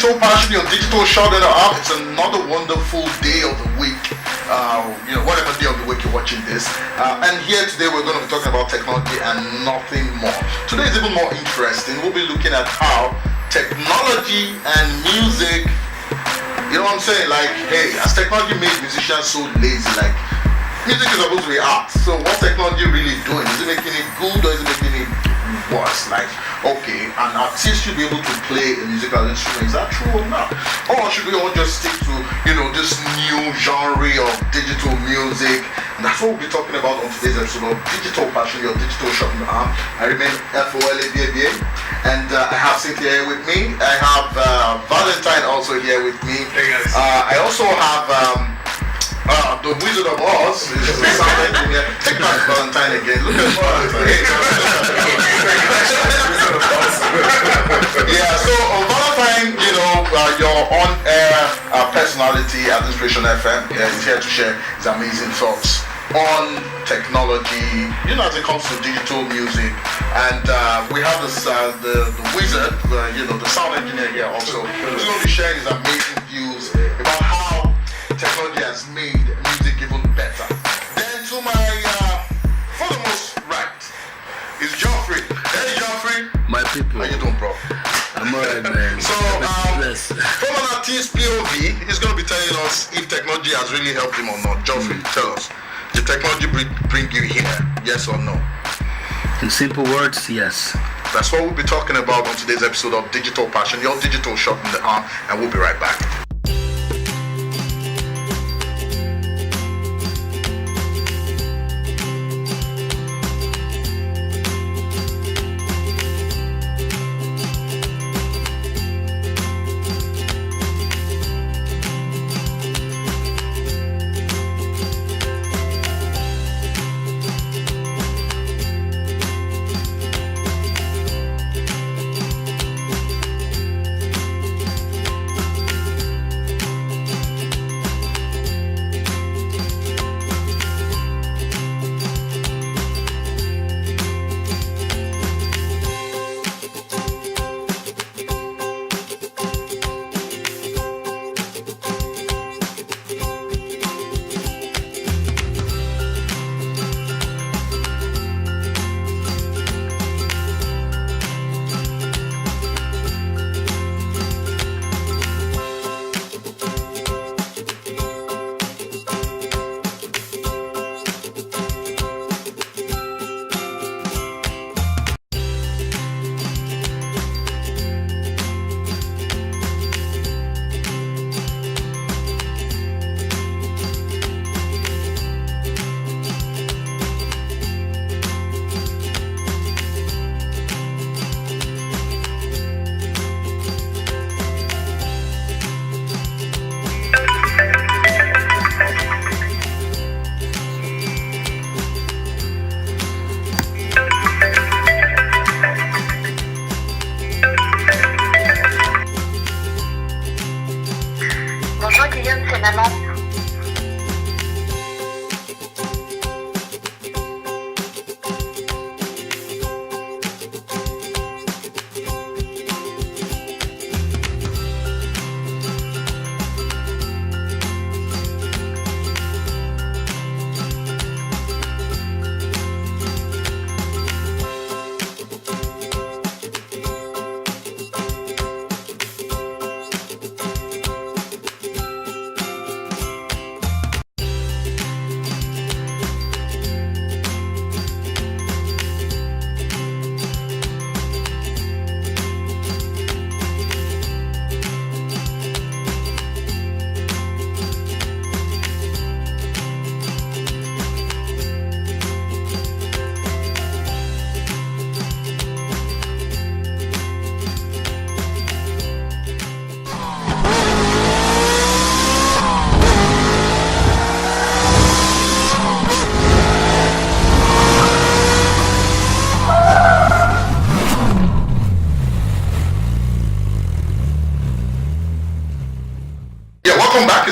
digital passion, your digital shot in the arm. It's another wonderful day of the week. Whatever day of the week you're watching this. And here today we're going to be talking about technology and nothing more. Today is even more interesting. We'll be looking at how technology and music, you know what I'm saying? Like, hey, has technology made musicians so lazy? Like, music is supposed to be art. So what's technology really doing? Is it making it good or is it making it worse? Like, okay, an artist should be able to play a musical instrument. Is that true or not? Or should we all just stick to, this new genre of digital music? And that's what we'll be talking about on today's episode of Digital Passion, your digital shopping arm. I remain Folababa, and I have Cynthia here with me. I have Valentine also here with me. Hey guys. I also have the Wizard of Oz is the sound engineer. Take back Valentine again. Look at Valentine. Yeah, so Valentine, your on-air personality at Inspiration FM is here to share his amazing thoughts on technology, as it comes to digital music. And we have this the Wizard, the sound engineer here also, who's going to be sharing his amazing views about how technology has made music even better. Then to my foremost right is Geoffrey. Hey Geoffrey. My people. How you doing, bro? I'm alright, man. So from an artist POV, he's going to be telling us if technology has really helped him or not. Geoffrey, tell us. Did technology bring you here? Yes or no? In simple words, yes. That's what we'll be talking about on today's episode of Digital Passion, your digital shot in the arm, and we'll be right back.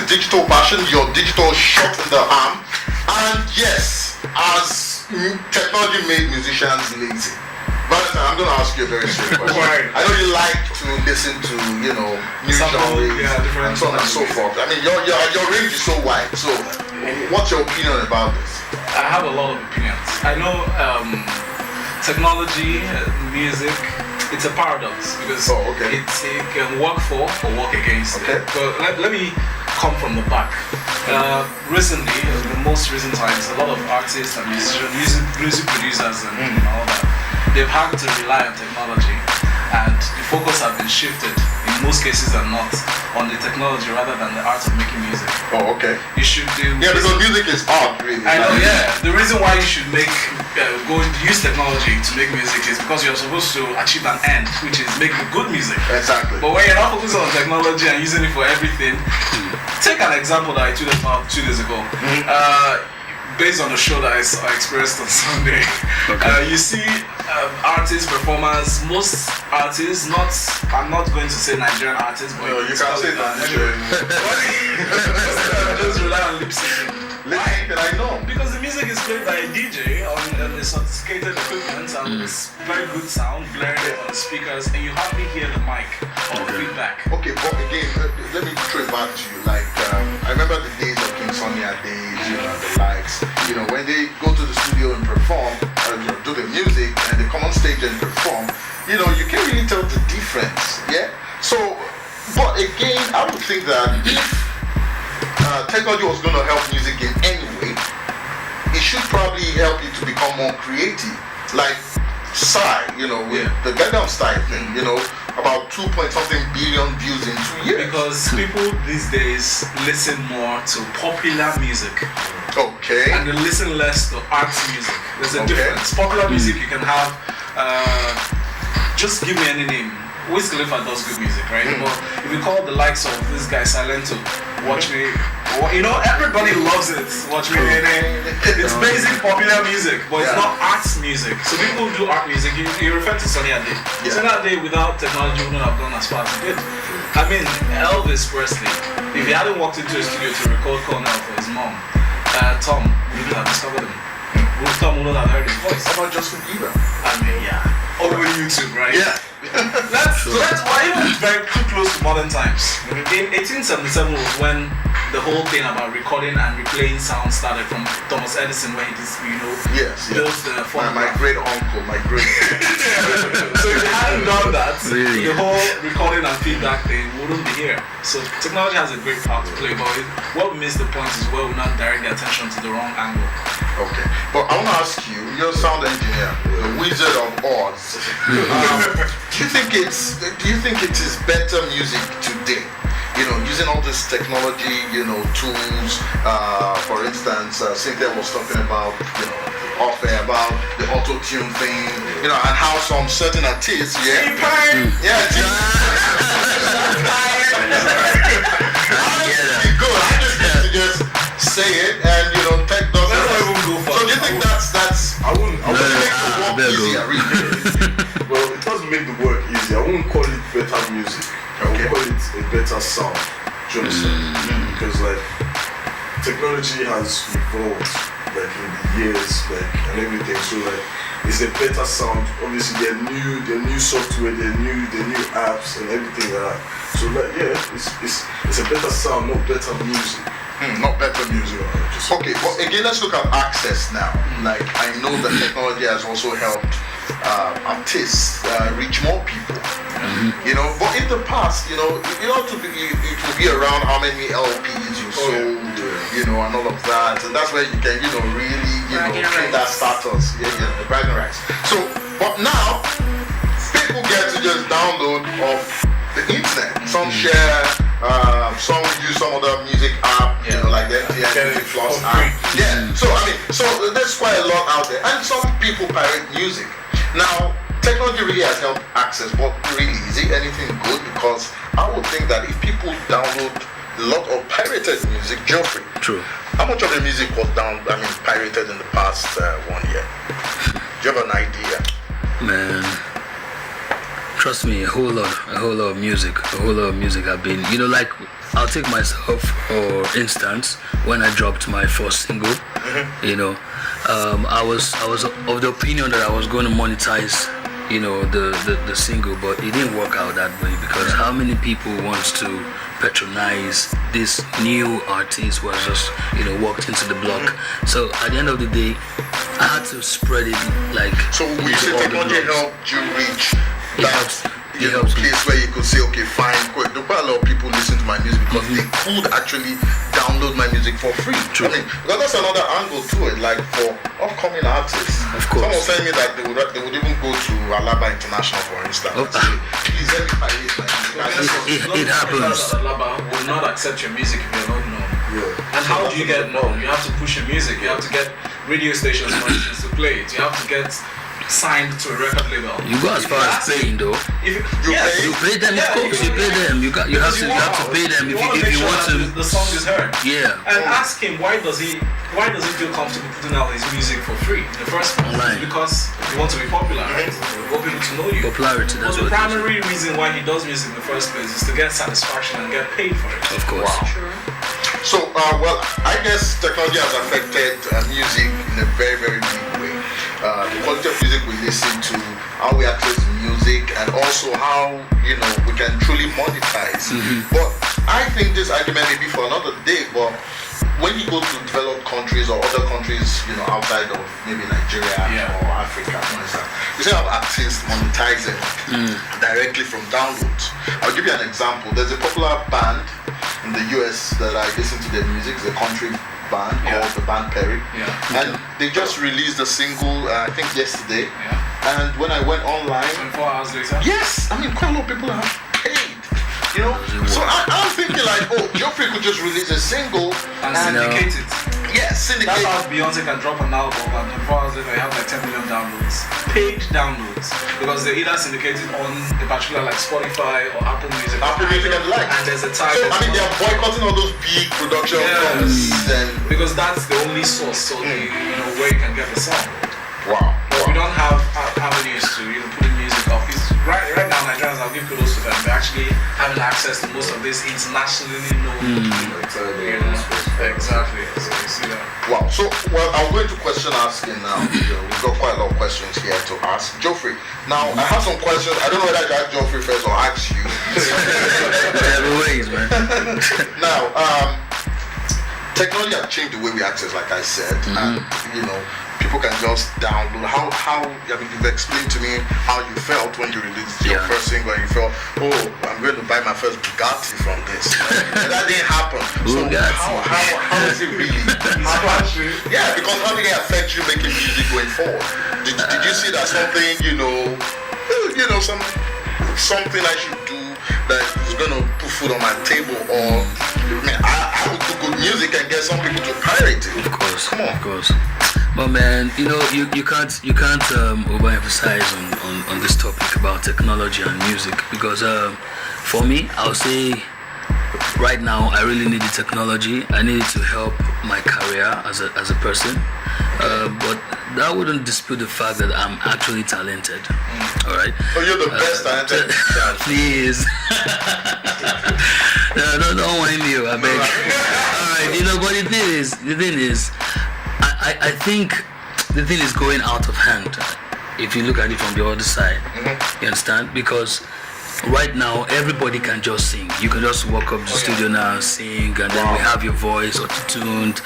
Digital Passion, your digital shot in the arm. And yes, as technology made musicians lazy. Valentine, I'm gonna ask you a very serious question. Right. I know you like to listen to, you know, new genres and so on and so forth. I mean, your range is so wide. So, what's your opinion about this? I have a lot of opinions. I know technology, music, it's a paradox because it can work for or work against. Okay. But let me come from the back. Recently, in the most recent times, a lot of artists and musicians, music producers and all that, they've had to rely on technology, and the focus has been shifted in most cases and not on the technology rather than the art of making music. Oh, okay. You should do. Yeah, because music is art, really. I know, yeah. The reason why you should use technology to make music is because you're supposed to achieve an end, which is making good music. Exactly. But when you're not focusing on technology and using it for everything, take an example that I tweeted about 2 days ago. Based on the show that I experienced on Sunday, you see artists, performers, most artists, I'm not going to say Nigerian artists, but you can say that. Just rely on lip syncing. Why? I know. Because the music is played by a DJ on the sophisticated equipment and it's very good sound, blaring it on the speakers, and you hardly hear the mic or the feedback. Okay, but again, let me throw it back to you. Like, I remember the days of King Sonia days, you know, the likes. You know, when they go to the studio and perform, do the music, and they come on stage and perform, you know, you can't really tell the difference. Yeah. So, but again, I would think that if technology was going to help music in any way, it should probably help you to become more creative. Like Psy, you know, with the Gangnam Style thing, you know, about 2.something billion views in 2 years. Because people these days listen more to popular music. Okay. And they listen less to arts music. There's a difference. Popular music you can have, just give me any name. Wiz Khalifa does good music, right? But if you call the likes of this guy Silento, Watch Me, you know, everybody loves it. Watch Me, it's basic popular music, but it's not arts music. So people who do art music, you refer to Sunny Ade. Sunny Ade without technology wouldn't have gone as far as it did. I mean, Elvis Presley, if he hadn't walked into a studio to record Cornell for his mom, Tom wouldn't have discovered him. Tom wouldn't have heard his voice. How about Justin Bieber? I mean, over YouTube, right? Yeah. That's why even very too close to modern times. In 1877 was when the whole thing about recording and replaying sound started from Thomas Edison, when he just, built the phone. My great uncle, So if they hadn't done that, the whole recording and feedback thing wouldn't be here. So technology has a great part to play, but what we miss the point is where we not direct the attention to the wrong angle. Okay, but I want to ask you, you're a sound engineer, the Wizard of Oz. Do you think it is better music today? You know, using all this technology, you know, tools. For instance, Cynthia was talking about, you know, off air about the auto-tune thing, you know, and how some certain artists, just say it, and you know, tech doesn't. So do you think that's? I wouldn't make the work easier, really. Well, it doesn't make the work easy. I wouldn't call it better music. I would call it a better sound. Do you understand? Because like technology has evolved like in the years, like and everything. So like it's a better sound. Obviously the new software, the new apps and everything like that. So like it's a better sound, not better music. Not better music. Okay, but again, let's look at access now. Like, I know that technology has also helped artists reach more people. You know, but in the past, you know, it ought to be around how many LPs you sold, you know, and all of that. And that's where you can, you know, really, you know, create that status. The bragging rights. So, but now, people get to just download off the internet. Some share. Some use some other music app, you know, like the MTN Project app. So I mean, so there's quite a lot out there, and some people pirate music. Now, technology really has helped access, but really, is it anything good? Because I would think that if people download a lot of pirated music, Geoffrey, how much of the music was pirated in the past 1 year? Do you have an idea? Man, trust me, a whole lot of music I've been, you know, like, I'll take myself for instance, when I dropped my first single, you know, I was of the opinion that I was going to monetize, the single, but it didn't work out that way because how many people wants to patronize this new artist who has just walked into the block? So at the end of the day, I had to spread it like. So we say technology helped you reach that place where you could say, okay, fine, there are quite a lot of people listen to my music because they could actually download my music for free. True. I mean, because that's another angle to it, like for upcoming artists. Of course. Someone was telling me that they would even go to Alaba International, for instance. And say, please let me pay my music. It happens. Alaba will not accept your music if you're not known. Yeah. And how do you get known? You have to push your music. You have to get radio stations, for instance, to play it. You have to get signed to a record label. You go as far as paying though. You pay them, of course. You pay them. You have to pay them if you want to. The song is heard. Yeah. And ask him why does he feel comfortable putting out his music for free in the first place? Online. Because you want to be popular, right? You want people to know you. Popularity. That's Well, the what it is. primary reason why he does music in the first place is to get satisfaction and get paid for it. Of course. Sure. So, well, I guess technology has affected music in a very, very big way. The quality of music we listen to, how we access music, and also how, we can truly monetize. But I think this argument may be for another day, but when you go to developed countries or other countries, outside of maybe Nigeria or Africa, for instance, you see how artists monetizing directly from downloads. I'll give you an example. There's a popular band in the US that I listen to their music. It's a country band called the band Perry. And they just released a single, I think yesterday. And when I went online, 24 hours later. yes, I mean, quite a lot of people have paid. So I'm thinking like, Geoffrey could just release a single And syndicate it. yes, syndicate. That's how Beyonce can drop an album and 24 hours later you have like 10 million downloads. Paid downloads. Because they either syndicate it on a particular like Spotify or Apple Music. Apple Music and the like. And there's a time. So I mean, they are boycotting all those big production companies and because that's the only source, so where you can get the song. wow. But we don't have avenues to put in music off. Right now, Nigerians, I'll give kudos to them. They're actually having access to most of this internationally known. Exactly. So you see that. Wow. So, well, I'm going to question asking now. We've got quite a lot of questions here to ask. Geoffrey, now I have some questions. I don't know whether I should ask Geoffrey first or ask you. Whatever ways, man. Now, technology has changed the way we access, like I said, and people can just download. How I mean, you've explained to me how you felt when you released your first single, and you felt, I'm going to buy my first Bugatti from this. And that didn't happen. So how is it really? Because how did it affect you making music going forward? Did you see that something, something I should do that is going to put food on my table, or I would do good music and get some people to pirate it? Of course. Come on. Of course. But man, you can't overemphasize on this topic about technology and music because for me, I'll say right now I really need the technology. I need it to help my career as a person. But that wouldn't dispute the fact that I'm actually talented. All right. So you're the best talented. Please. No, don't whine me, I beg. All right. But the thing is. I think the thing is going out of hand if you look at it from the other side. You understand? Because right now everybody can just sing. You can just walk up to the studio now and sing, and then we have your voice auto-tuned,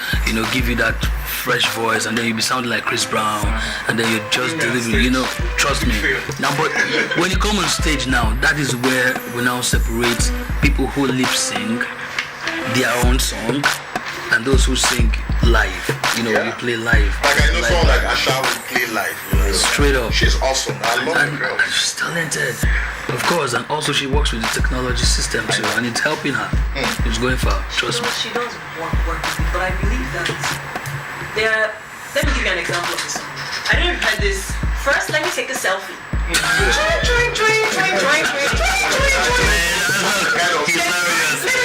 give you that fresh voice, and then you'll be sounding like Chris Brown, and then you just deliver, trust me. Now, but when you come on stage now, that is where we now separate people who lip sync their own song and those who sing live. You play live. Like I know someone like Asha will play live. Straight up. She's awesome. I love her girl. She's talented. Of course, and also she works with the technology system too, and it's helping her. It's going far. Trust me. She does work with it, but I believe that let me give you an example of this song. I don't know if you heard this. First, let me take a selfie. Let me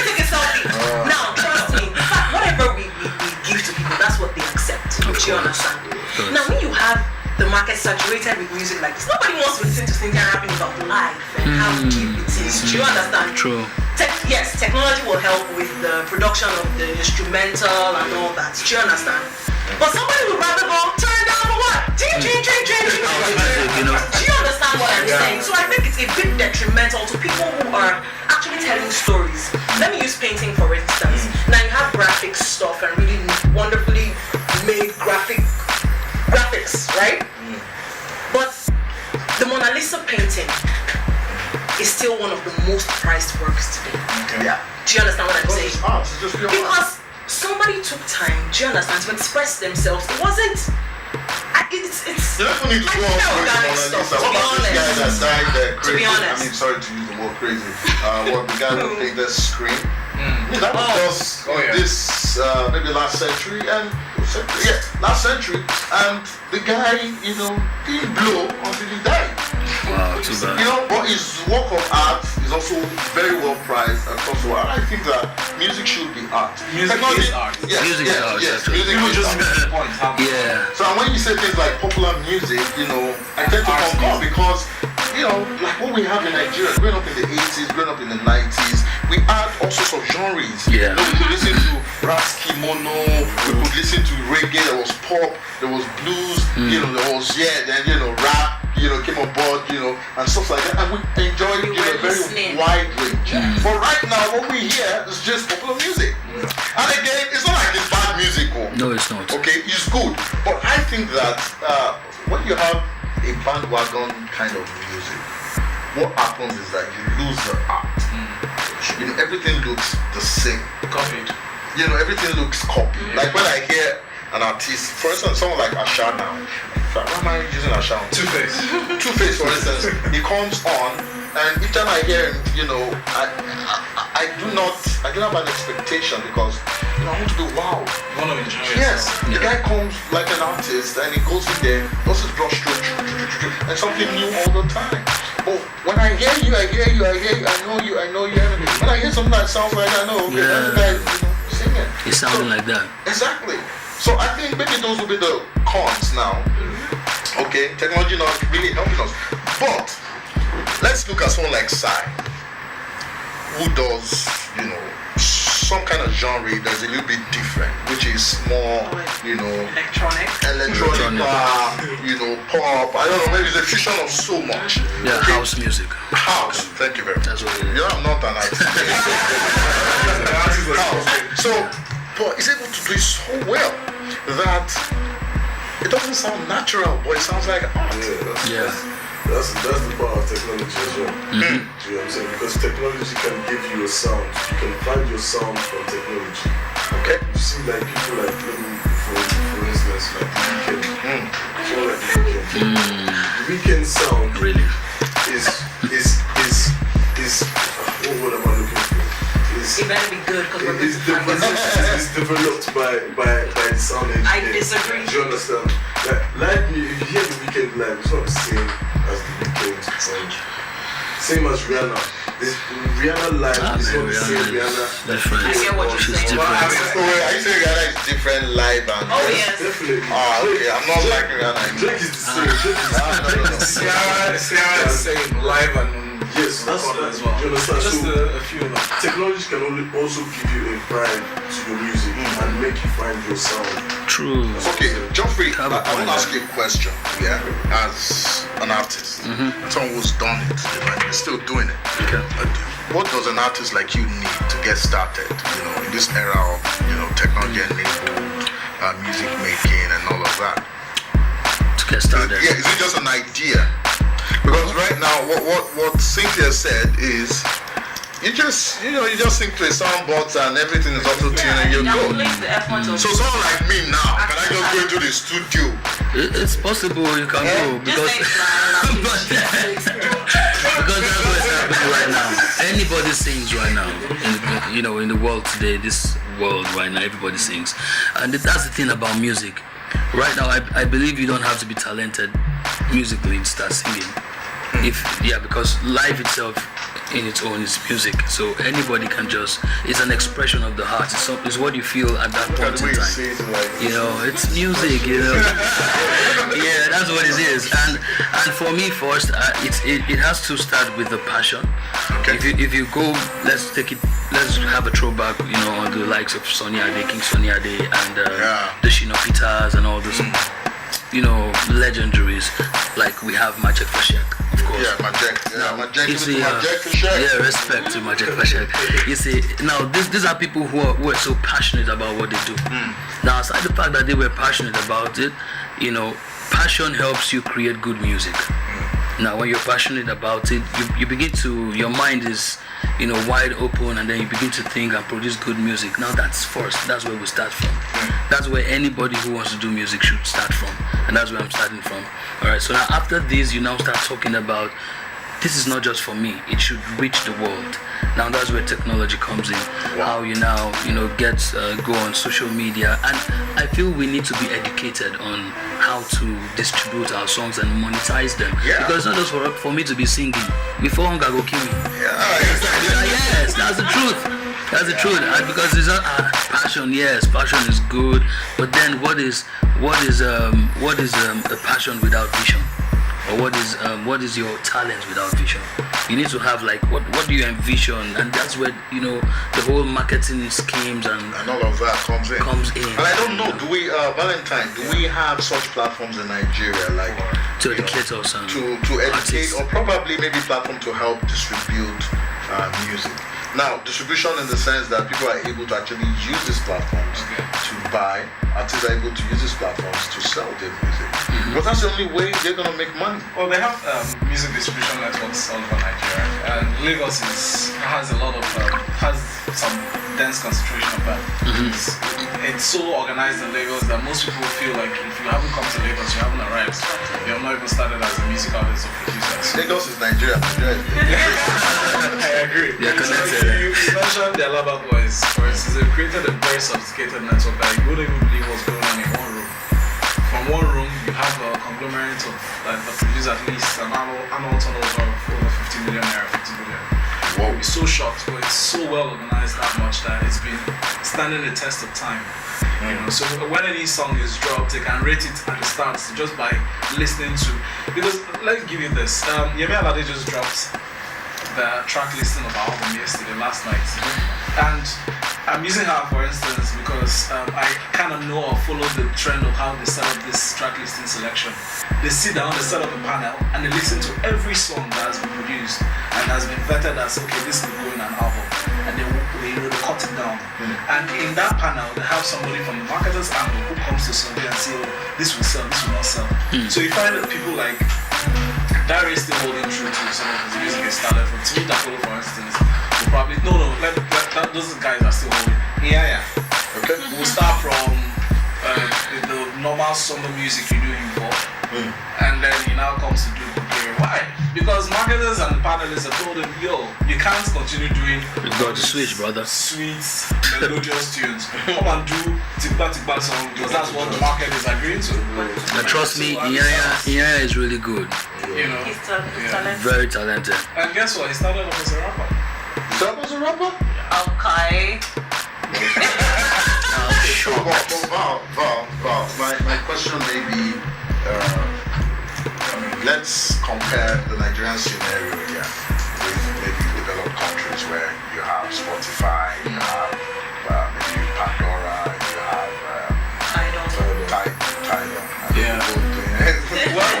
take a selfie. Now, trust me. Whatever we give to people, that's what they accept. Do you understand? Now, when you have the market saturated with music like this, nobody wants to listen to Cynthia rapping about life and how deep it is. Do you understand? True. Yes, technology will help with the production of the instrumental and all that. Do you understand? But somebody would rather go turn down for what? Do you understand what I saying? So I think it's a bit detrimental to people who are actually telling stories. Let me use painting for instance. Now you have graphic stuff and really wonderfully made graphics, right? But the Mona Lisa painting is still one of the most prized works today. Yeah. Do you understand what I'm saying? It's art. It's just pure art. Because somebody took time, do you understand, to express themselves. It wasn't. It's. You don't need to go on with Mona Lisa. What about this guy that died there crazy? To be honest. I mean, sorry to use the word crazy. What the guy who played the screen? That was just this maybe last century last century, and the guy, didn't blow until he died. Wow, too bad. But his work of art is also very well prized across the world. I think that music should be art. Music is art. Yes, Music is art, yes, actually. music People is just art. miss the point. Yeah. So when you say things like popular music, I tend to concur because, like what we have in Nigeria, growing up in the 80s, growing up in the 90s, we had all sorts of genres. Yeah. We could listen to Ras Kimono, we could listen to reggae, there was pop, there was blues, there was, rap, came on board, and stuff like that. And we enjoyed a very wide range. But right now, what we hear is just popular music. And again, it's not like it's bad music. No, it's not. Okay, it's good. But I think that when you have a bandwagon kind of music, what happens is that you lose the art. Everything looks the same. Copied. Everything looks copied. Like when I hear an artist, for instance, someone like Asha now. Why am I using Asha? Two-Face, for instance. He comes on, and each time I hear him, I do not have an expectation because I want to be wow. You want to enjoy it. Yes, the guy comes like an artist and he goes in there, does his brush stroke, and something new all the time. But when I hear you, I know you. When I hear something that sounds like I know, okay, that's the guy singing. It's sounding like that. Exactly. So I think maybe those will be the cons now. Okay, technology not really helping us. But let's look at someone like Sai, who does, some kind of genre that's a little bit different, which is more, electronic, pop. I don't know, maybe it's a fusion of so much. Yeah, okay. House music. House, thank you very much. That's what it is. I'm not an artist. House. So, but he's able to do it so well that it doesn't sound natural, but it sounds like art. That's the power of technology as well. Do you know what I'm saying? Because technology can give you a sound. You can find your sound from technology. Okay. You see, like people like for instance, like The Weeknd. Someone like The Weeknd. The Weeknd sound Really? is what am I looking for? it better be good because It's developed by the sound engineer. I disagree. Do you understand? Like if you hear The Weeknd live, it's not the same as The Weeknd sound. Same as Rihanna. Rihanna live is not the same Rihanna. Different. I hear what you're She's saying. different. So wait, are you saying Rihanna is different live and? Oh yes. Definitely. Okay, I'm not like Rihanna. Drake is the same. Ciara is the same live and Yes, that's as well. You understand? Just So, a few of them. technology can also give you a vibe to your music and make you find your sound. True. Okay, Geoffrey, I Have a want to point. ask you a question. Yeah, as an artist, someone who's done it, you're still doing it. Okay. But what does an artist like you need to get started? In this era of technology-enabled music making and all of that. To get started. Yeah, is it just an idea? Because right now, what Cynthia said is, you just sync to a soundbox and everything is auto tuned and you're good. So someone like me now, can I just go into the studio? It's possible you can go because because that's what's happening right now. Anybody sings right now. In the world today, this world right now, everybody sings, and that's the thing about music. Right now, I believe you don't have to be talented musically to start singing. Because life itself in its own is music, so anybody can it's an expression of the heart. It's what you feel at that point in time. It's music. Yeah, that's what it is. And for me, first, it has to start with the passion. Okay. If you go, let's have a throwback, on the likes of Sonny Ade, King Sonny Ade, and the Shino Peters and all those, legendaries. like we have Magic Fashek, of course. Yeah, Magic You see, Fashek. yeah, respect to Magic Fashek. You see, now these are people who are so passionate about what they do. Now, aside the fact that they were passionate about it, you know, passion helps you create good music. Now, when you're passionate about it, you begin to, your mind is, you know, wide open, and then you begin to think and produce good music. Now that's first. That's where we start from. That's where anybody who wants to do music should start from, and that's where I'm starting from. All right. So now after this, you now start talking about this is not just for me. It should reach the world. Now that's where technology comes in. How you now, you know, go on social media, and I feel we need to be educated on how to distribute our songs and monetize them. Yeah. Because it's not just for me to be singing. Before hunger go kill me. Yes, that's the truth. That's the truth. Because it's not passion. Yes, passion is good. But then what is a passion without vision? Or what is your talent without vision? You need to have like what do you envision, and that's where, you know, the whole marketing schemes and all of that comes in. And I don't know, do we Valentine, do we have such platforms in Nigeria, like to educate us and to educate, artists. or probably maybe platform to help distribute music? Now, distribution in the sense that people are able to actually use these platforms to buy. Artists are able to use these platforms to sell their music. But that's the only way they're going to make money. Well, they have music distribution networks all over Nigeria, and Lagos has some dense concentration of that. It's so organized in Lagos that most people feel like if you haven't come to Lagos, you haven't arrived. You have not even started as a music artist or producer. Lagos is Nigeria. I agree. Yeah, connected. So you mentioned the Alaba Boys. For instance, they've created a very sophisticated network that you wouldn't even believe what's going on in one room. From one room, you have a conglomerate of that produce at least an annual turnover of over 50 million naira, 50 billion. Whoa. We're so shocked, but it's so well organized that much that it's been standing the test of time. You know, so when any song is dropped, they can rate it at the start just by listening to. Because let's give you this. Yemi Alade just dropped the track listing of our album last night, and I'm using her for instance because I kind of know or follow the trend of how they set up this track listing selection. They sit down, they set up a panel, and they listen to every song that has been produced and has been vetted as okay, this could go in an album, and they cut it down. And in that panel, they have somebody from the marketer's angle who comes to survey and say, oh, this will sell, this will not sell. So you find that people like Dare is still holding true to some of his music he started from. Timi Dakolo, for instance, will probably those guys are still holding. Yeah. Okay. We'll start from the normal summer music you do him for, and then he now comes to do Bukere. Why? Because marketers and panelists have told him, yo, you can't continue doing. You've got to switch, brother. Sweet, melodious tunes. Come and do tikba song because that's what the market is agreeing to. And trust me, Inyanya is really good. You know, He's talented. Very talented. and guess what? He started off as a rapper. You thought it was a rapper? Okay. So, Val, my question may be, let's compare the Nigerian scenario here with maybe developed countries where you have Spotify, you have maybe Pandora, you have Tidal. Yeah. Well,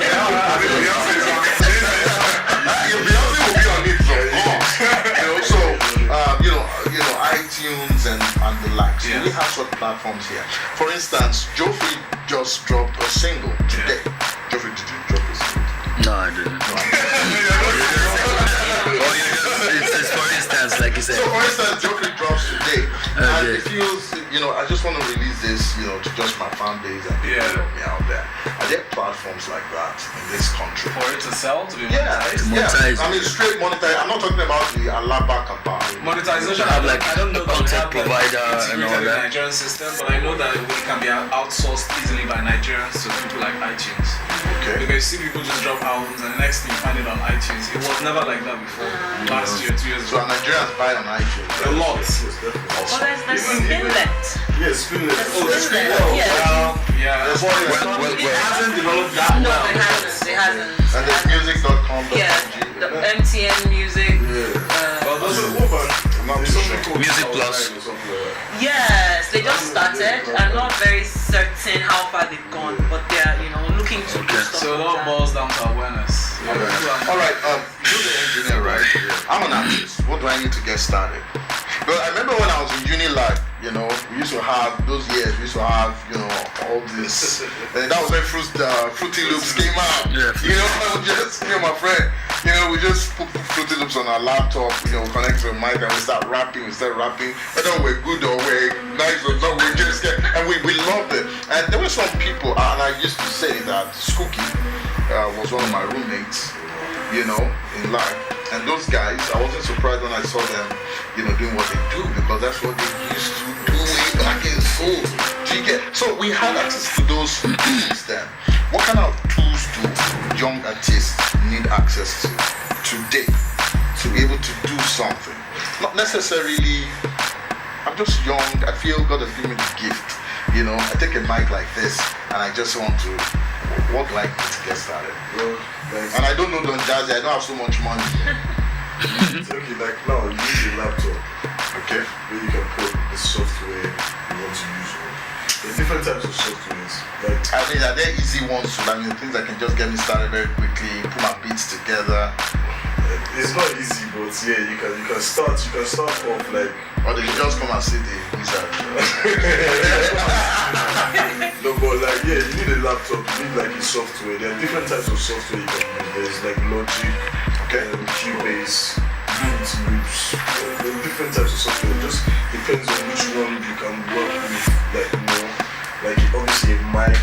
Beyonce will be on it from course. You know, so iTunes and the likes. Yes. We have such platforms here. For instance, Geoffrey just dropped a single today. Geoffrey, did you drop a single? No, I didn't. It's for instance, like you said. So for instance, Geoffrey drops today, and it feels, I just want to release this, to just my fan base and people help me out there. Are there platforms like that in this country? For it to sell, to be monetized? Monetize. I mean, straight monetize. I'm not talking about the Alaba Kappa. Monetization, have like I don't know that we content have provider and all integrated in the that. Nigerian system, but I know that it can be outsourced easily by Nigerians to people like iTunes. Okay. Because you see people just drop albums and the next thing you find it on iTunes. It was never like that before. Last year, 2 years So ago. Nigerians buy on iTunes. A lot. Well, there's the Spinlet. Yeah, Spinlet. Yeah. It hasn't developed that No, well. it hasn't. And there's music.com. Yeah, the MTN Music. Well, those are Music Plus. Yes, they just started. I'm not very certain how far they've gone, but they're, looking looking to do stuff. So it like all that. boils down to awareness. All right, you're the engineer, right? I'm an artist. What do I need to get started? Well, I remember when I was in uni life, you know, we used to have those years. We used to have, you know, all this. And that was when Fruity Loops came out. Yeah. You know, I would just, me and my friend, you know, we just put Fruity Loops on our laptop. You know, connect to the mic and we start rapping. Whether we're good or we're nice or not, we just get, and we loved it. And there were some people, and I used to say that Skooky was one of my roommates, you know, in life. And those guys, I wasn't surprised when I saw them, you know, doing what they do, because that's what they used to do way back in school. Do you get? So we had access to those tools then. What kind of tools do young artists need access to today to be able to do something? Not necessarily, I'm just young, I feel God has given me the gift. You know, I take a mic like this and I just want to, what do I need to get started? Well, And I don't know Don Jazzy, I don't have so much money. okay, like now you use a laptop, Okay? where you can put the software you want to use on. There are different types of softwares. Like I mean, are there easy ones? I mean, things that can just get me started very quickly, put my beats together. it's not easy, but yeah, you can start off like Or they just come and see the wizard. no, but like yeah, you need a laptop, you need like a software. There are different types of software you can use. There's like Logic, Cubase, Fruity Loops. There are different types of software. It just depends on which one you can work with. Like more, like obviously a mic,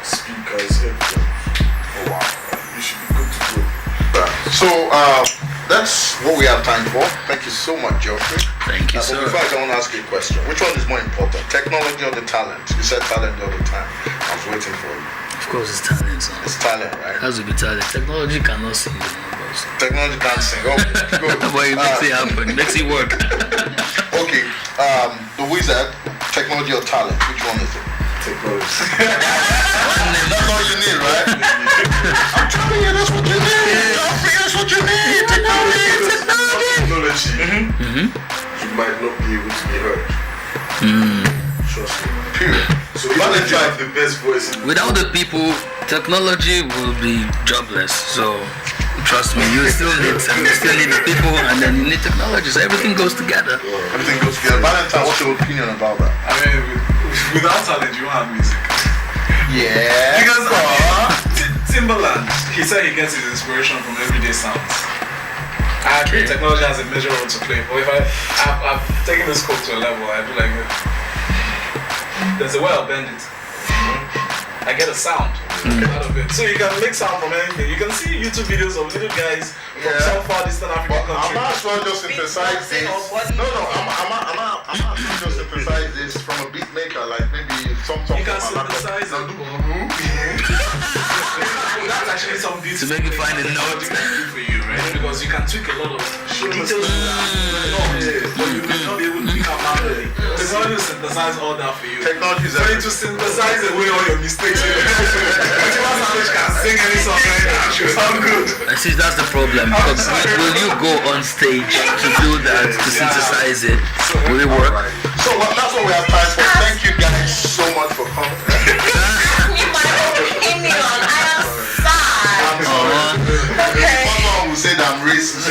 speakers, headphones. Oh wow. You should be good to go. So that's what we have time for. Thank you so much, Geoffrey. Thank you, But sir. before I want to ask you a question, which one is more important, technology or the talent? You said talent the other time. I was waiting for you. Of course, it's talent, son. It's talent, right? It has to be talent. Technology cannot sing the numbers. Technology can't sing. Okay, good. But it makes it happen. It makes it work. Okay, the wizard, technology or talent? Which one is it? Technology. That's all you need, right? I'm telling you, that's what you need. Geoffrey, that's what you need. Technology. You might not be able to be heard. Trust me. Period. So even if you have the best voice in the Without the people, technology will be jobless. So trust me, you still need the people, and then you need technology. So everything goes together. Everything goes together. Valentine, what's your opinion about that? I mean, without talent, you don't have music. Yeah. Because Timbaland, he said he gets his inspiration from everyday sounds. I agree, technology has a major role to play, but if I've taken this scope to a level, I feel like there's a way I'll bend it. I get a sound out of it. So you can make sound from anything. You can see YouTube videos of little guys from some far distant African I country. might as well just synthesize this. No, I'm not just synthesize this from a beat maker, like maybe some You can from my laptop. synthesize it. That's actually some To details. make you find a note. For you, right? Because you can tweak a lot of details. But you may not be able to pick up manually. Technology will synthesize all that for you. Technology is For you to synthesize away all your mistakes. Language can sing any song right now. It should sound good. I see that's the problem. Because will you go on stage to do that, to synthesize it? Will it work? So that's what we have time for. Thank you guys so much for coming. In my opinion, I am sad. Okay. Someone will say that I'm racist.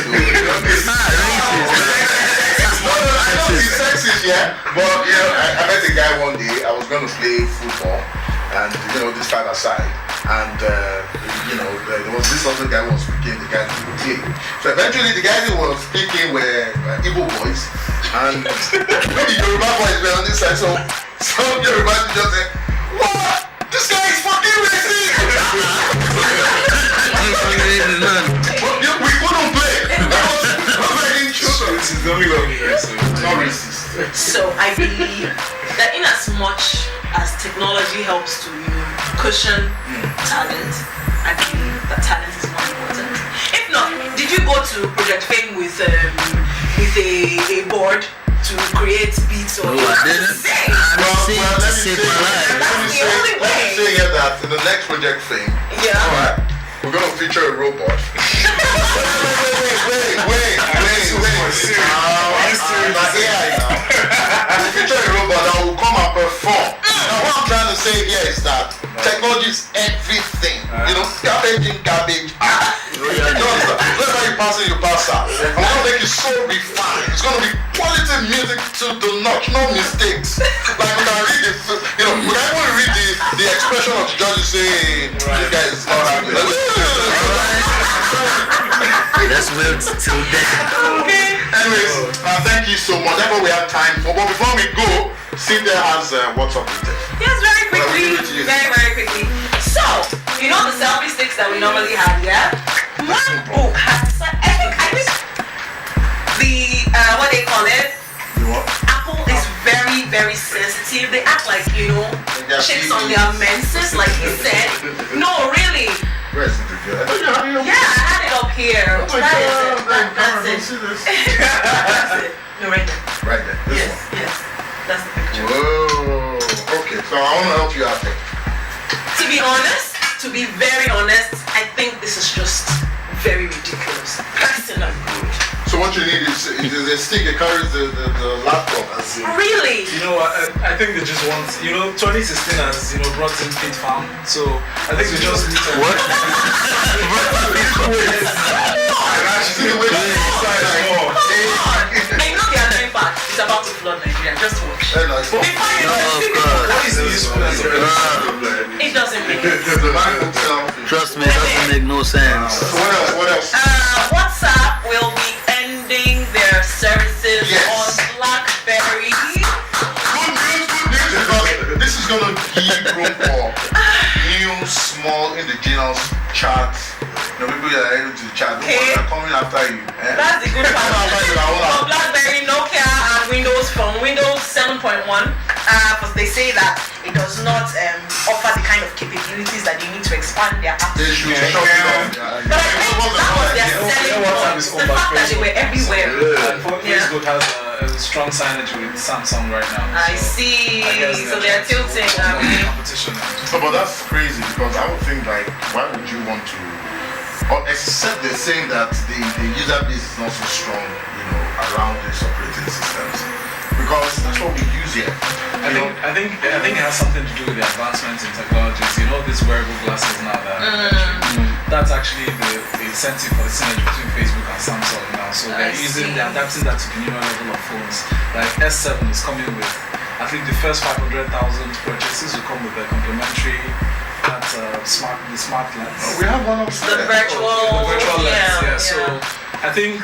I know he's sexist, yeah. But you know, I met a guy one day. I was going to play football, and you know, this time aside, and you know, there was this other guy who was speaking. The guy who play. So eventually, the guys who was speaking were Igbo boys, and the Yoruba boys were on this side. So some Yoruba just said, "What? This guy is fucking racist." We couldn't play. It's not racist. So I believe that in as much as technology helps to cushion talent, I believe that talent is more important. If not, did you go to Project Fame with a board to create beats or No, I didn't. Let me Save my life. say here that in the next Project Fame, Yeah. alright, we're gonna feature a robot. Wait. We'll feature a robot that will come and perform. Now what I'm trying to say here is that technology is everything. packaging garbage. Let's say you pass it, you pass out. I'm gonna make it so refined. It's gonna be quality music to the notch, no mistakes. Like we can read it, we can even read the expression of the judge saying, this guy is not happy. Let's wait till then. Okay. Anyways, thank you so much. That's what we have time for. But before we go, Cynthia has what's up with it. Yes, very quickly. Very, very quickly. So, you know the selfie sticks that we normally have, yeah? One book has, I think the, what they call it? Apple is very, very sensitive. They act like, chicks on their menses, like he said. No, really. Where is it? Yeah, I had it up here. Oh my God, That's it. see this. That's it. No, right there. Right there. This Yes, one. yes. That's the picture. Whoa. Okay, so I want to help you out there. To be honest, to be very honest, I think this is just very ridiculous. Personally. So what you need is a stick that carries the laptop. Really? You know what? I think they just want. 2016 has brought in Pit Farm, so I think they just need to. What? See the way I know they are doing bad. It's about to flood Nigeria. Just watch. Before you know it, What is the usefulness of it? it doesn't make sense. the MacBook selfie. Trust me, it doesn't make no sense. So what else? WhatsApp will be ending their services Yes. on BlackBerry. Good news, because this is gonna give room for new, small, indigenous chats. People that are able to chat, the ones that are coming after you. That's the good part of it. For BlackBerry, Nokia, and Windows Phone, Windows 7.1, because they say that it does not offer the kind of capabilities that you need to expand their apps. They should shut it off. But I think that was their selling point. The fact that they were everywhere. Facebook has a strong signage with Samsung right now. I so see. I guess So they're tilting. competition. But that's crazy because I would think why would you want to? Or except they're saying that the user base is not so strong, around these operating systems, because that's what we use here. I think it has something to do with the advancements in technologies. These wearable glasses now that's actually the incentive for the synergy between Facebook and Samsung now. So they're adapting that to the newer level of phones. Like S7 is coming with, I think the first 500,000 purchases will come with a complimentary the smart lens. We have one upstairs. The virtual lens. Yeah. So I think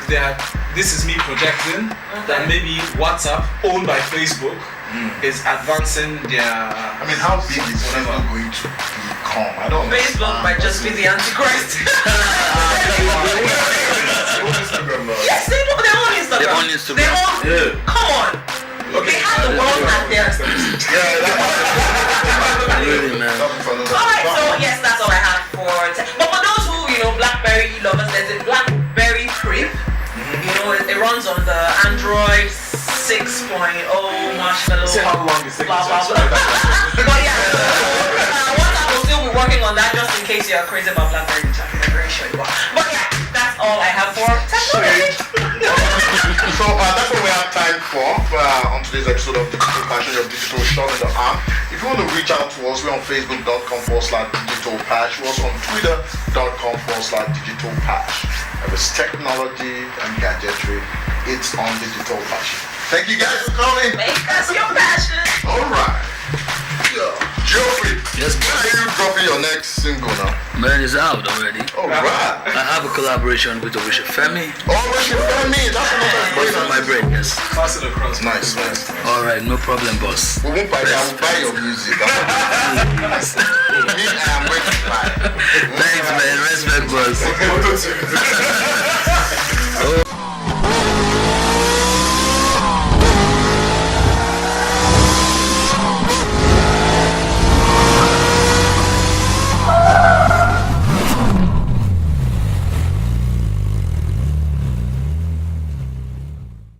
this is me projecting that maybe WhatsApp, owned by Facebook, is advancing their. I mean, how big is Facebook going to become? I don't know. Facebook might just be the Antichrist. Yes, they do. They own Instagram. They own Instagram. Come on. They have the world at their. Really, man. Alright, so yes, that's all I have for but for those who, BlackBerry lovers, there's a BlackBerry Crib. It runs on the Android 6.0 Marshmallow. See how long it's taking blah, blah, to blah. But yeah, WhatsApp will still be working on that just in case you're crazy about BlackBerry, which I'm very sure you are. But yeah, that's all I have for technology. So that's what we have time for on today's episode of Digital Passion, your digital shot in the arm. If you want to reach out to us, we're on facebook.com/digitalpash. We're also on twitter.com/digitalpash. If it's technology and gadgetry, it's on Digital Passion. Thank you guys for coming. Make us your passion. Alright. Geoffrey, Yes, when are you dropping your next single now? Man, it's out already. Alright. I have a collaboration with Orisha Femi. Oh, what you tell me? That's another Boss on my brain, yes. Pass it across. Nice. Alright, no problem, boss. We won't buy that. We'll buy your music. Me, I am waiting to buy. Thanks, man. Respect, boss.